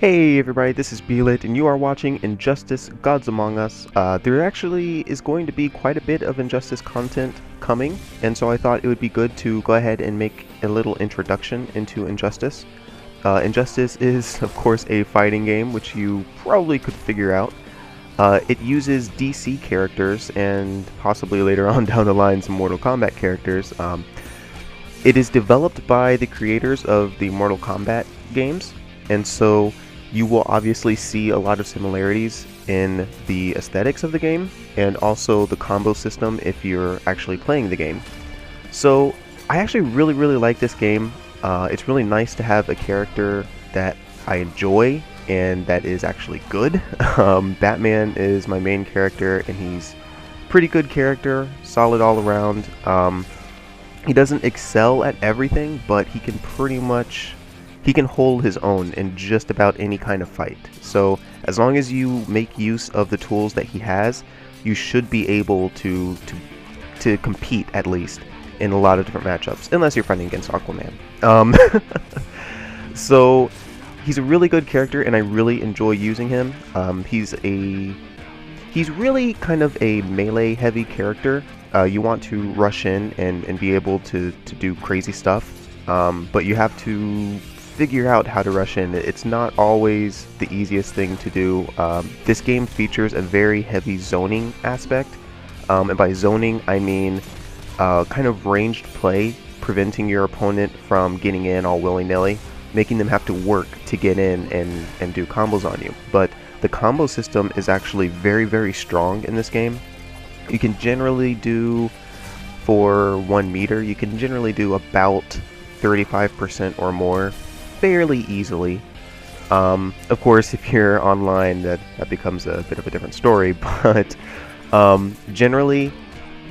Hey everybody, this is Beelit, and you are watching Injustice Gods Among Us. There actually is going to be quite a bit of Injustice content coming, and so I thought it would be good to go ahead and make a little introduction into Injustice. Injustice is, of course, a fighting game, which you probably could figure out. It uses DC characters, and possibly later on down the line some Mortal Kombat characters. It is developed by the creators of the Mortal Kombat games, and so you will obviously see a lot of similarities in the aesthetics of the game and also the combo system if you're actually playing the game. So I actually really like this game. It's really nice to have a character that I enjoy and that is actually good. Batman is my main character and he's pretty good character, solid all around. He doesn't excel at everything, but he can hold his own in just about any kind of fight. So as long as you make use of the tools that he has, you should be able to compete at least in a lot of different matchups, unless you're fighting against Aquaman. So he's a really good character, and I really enjoy using him. He's really kind of a melee heavy character. You want to rush in and be able to do crazy stuff, but you have to figure out how to rush in. It's not always the easiest thing to do. This game features a very heavy zoning aspect, and by zoning I mean kind of ranged play, preventing your opponent from getting in all willy-nilly, making them have to work to get in and do combos on you. But the combo system is actually very strong in this game. You can generally do, for 1 meter, you can generally do about 35% or more fairly easily. Of course, if you're online, that becomes a bit of a different story, but generally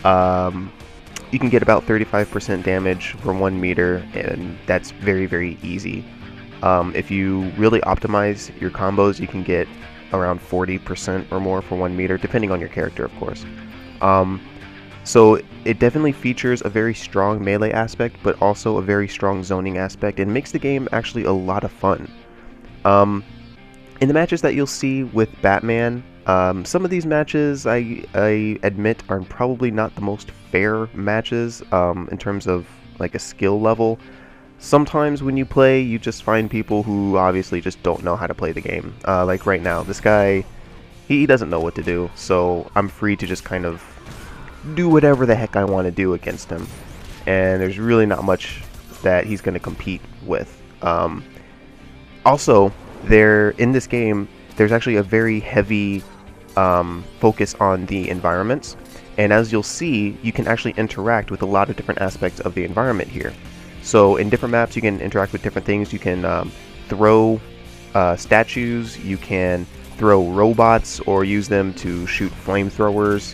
you can get about 35% damage for 1 meter, and that's very easy. If you really optimize your combos, you can get around 40% or more for 1 meter, depending on your character, of course. So it definitely features a very strong melee aspect, but also a very strong zoning aspect, and makes the game actually a lot of fun. In the matches that you'll see with Batman, some of these matches I admit are probably not the most fair matches in terms of like a skill level. Sometimes when you play, you just find people who obviously just don't know how to play the game. Like right now, this guy, he doesn't know what to do, so I'm free to just kind of do whatever the heck I want to do against him, and there's really not much that he's going to compete with. Also, in this game, there's actually a very heavy focus on the environments, and as you'll see, you can actually interact with a lot of different aspects of the environment here. So in different maps, you can interact with different things. You can throw statues, you can throw robots, or use them to shoot flamethrowers.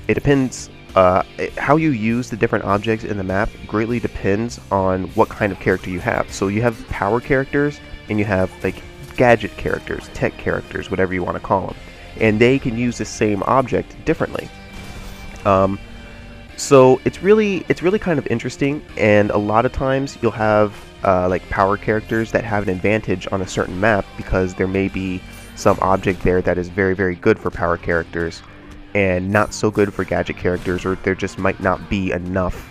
It depends. How you use the different objects in the map greatly depends on what kind of character you have. So you have power characters, and you have like gadget characters, tech characters, whatever you want to call them, and they can use the same object differently. So it's really kind of interesting, and a lot of times you'll have like power characters that have an advantage on a certain map because there may be some object there that is very good for power characters and not so good for gadget characters, or there just might not be enough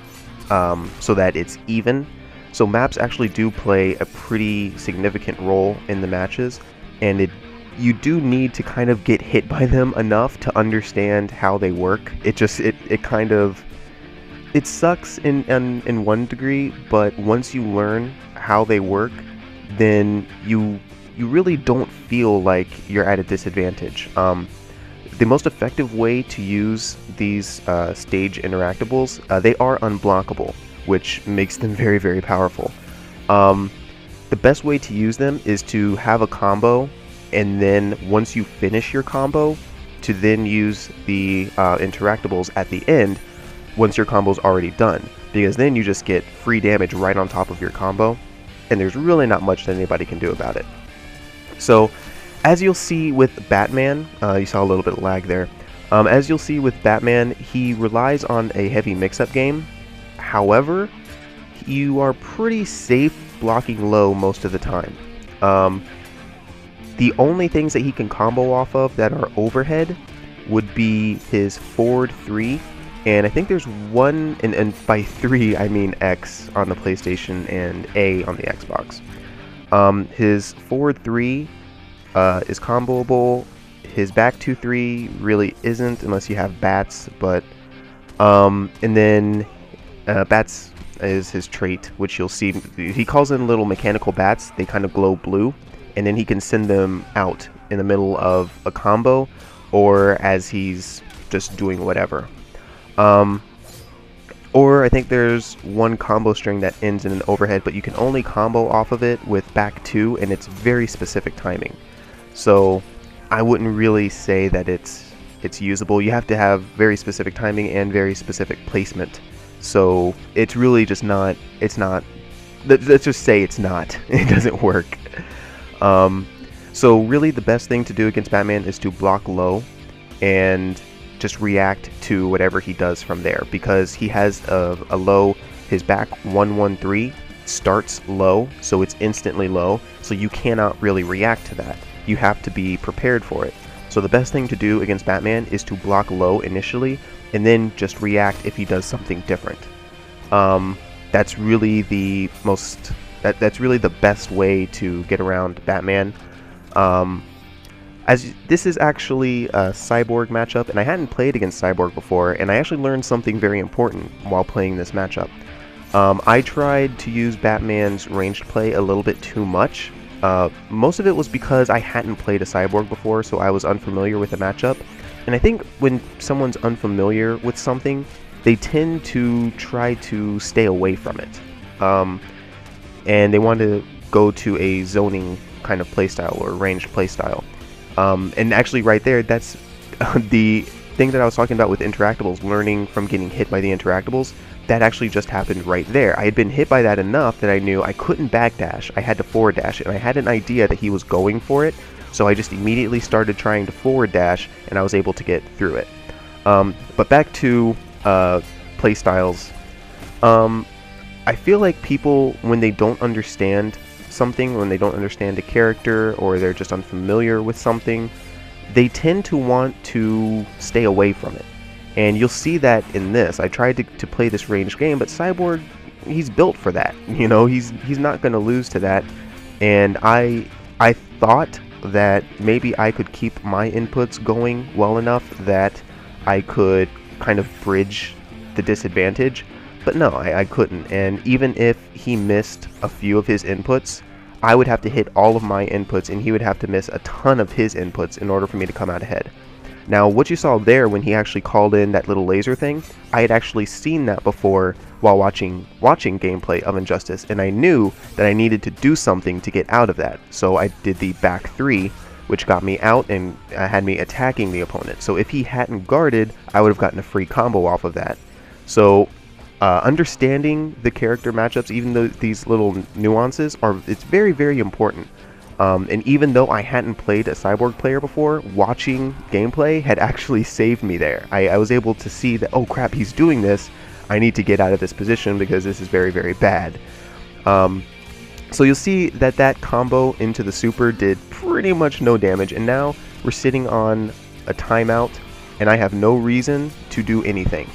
so that it's even. So maps actually do play a pretty significant role in the matches, and you do need to kind of get hit by them enough to understand how they work. It sucks in one degree, but once you learn how they work, then you really don't feel like you're at a disadvantage. The most effective way to use these stage interactables, they are unblockable, which makes them very powerful. The best way to use them is to have a combo, and then once you finish your combo, to then use the interactables at the end once your combo's already done, because then you just get free damage right on top of your combo, and there's really not much that anybody can do about it. So as you'll see with Batman, you saw a little bit of lag there. As you'll see with Batman, he relies on a heavy mix-up game. However, you are pretty safe blocking low most of the time. The only things that he can combo off of that are overhead would be his forward 3, and I think there's one, and by 3 I mean X on the PlayStation and A on the Xbox. His forward 3 is comboable. His back 2-3 really isn't unless you have bats, but and then bats is his trait, which you'll see he calls in little mechanical bats. They kind of glow blue, and then he can send them out in the middle of a combo or as he's just doing whatever. Or I think there's one combo string that ends in an overhead, but you can only combo off of it with back 2, and it's very specific timing. So I wouldn't really say that it's usable. You have to have very specific timing and very specific placement. So it's really just not, let's just say it's not. It doesn't work. So really the best thing to do against Batman is to block low and just react to whatever he does from there, because he has a low, his back 1-1-3 starts low, so it's instantly low, so you cannot really react to that. You have to be prepared for it. So the best thing to do against Batman is to block low initially and then just react if he does something different. That's really the most, that's really the best way to get around Batman. As this is actually a Cyborg matchup, and I hadn't played against Cyborg before, and I actually learned something very important while playing this matchup. I tried to use Batman's ranged play a little bit too much. Most of it was because I hadn't played a Cyborg before, so I was unfamiliar with the matchup. And I think when someone's unfamiliar with something, they tend to try to stay away from it. And they want to go to a zoning kind of playstyle or ranged playstyle. And actually right there, that's the thing that I was talking about with interactables, learning from getting hit by the interactables. That actually just happened right there. I had been hit by that enough that I knew I couldn't backdash. I had to forward dash it, and I had an idea that he was going for it, so I just immediately started trying to forward dash, and I was able to get through it. But back to playstyles. I feel like people, when they don't understand something, when they don't understand a character, or they're just unfamiliar with something, they tend to want to stay away from it. And you'll see that in this. I tried to play this ranged game, but Cyborg, he's built for that. You know, he's not going to lose to that. And I thought that maybe I could keep my inputs going well enough that I could kind of bridge the disadvantage. But no, I couldn't. And even if he missed a few of his inputs, I would have to hit all of my inputs, and he would have to miss a ton of his inputs in order for me to come out ahead. Now, what you saw there when he actually called in that little laser thing, I had actually seen that before while watching gameplay of Injustice, and I knew that I needed to do something to get out of that. So I did the back 3, which got me out and had me attacking the opponent. So if he hadn't guarded, I would have gotten a free combo off of that. So understanding the character matchups, even though these little nuances it's very, very important. And even though I hadn't played a Cyborg player before, watching gameplay had actually saved me there. I was able to see that, oh crap, he's doing this. I need to get out of this position because this is very, very bad. So you'll see that that combo into the super did pretty much no damage, and now we're sitting on a timeout, and I have no reason to do anything.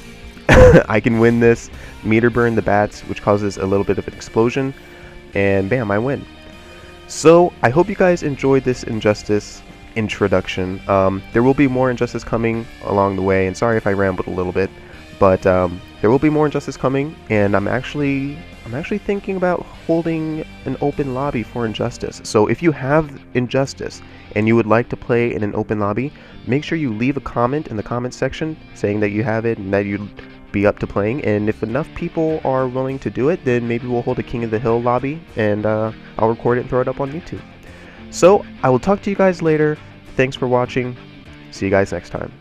I can win this, meter burn the bats, which causes a little bit of an explosion, and bam, I win. So I hope you guys enjoyed this Injustice introduction. There will be more Injustice coming along the way, and sorry if I rambled a little bit, but there will be more Injustice coming, and I'm actually thinking about holding an open lobby for Injustice. So if you have Injustice and you would like to play in an open lobby, make sure you leave a comment in the comment section saying that you have it and that you'd be up to playing, and if enough people are willing to do it, then maybe we'll hold a King of the Hill lobby, and I'll record it and throw it up on YouTube. So I will talk to you guys later. Thanks for watching. See you guys next time.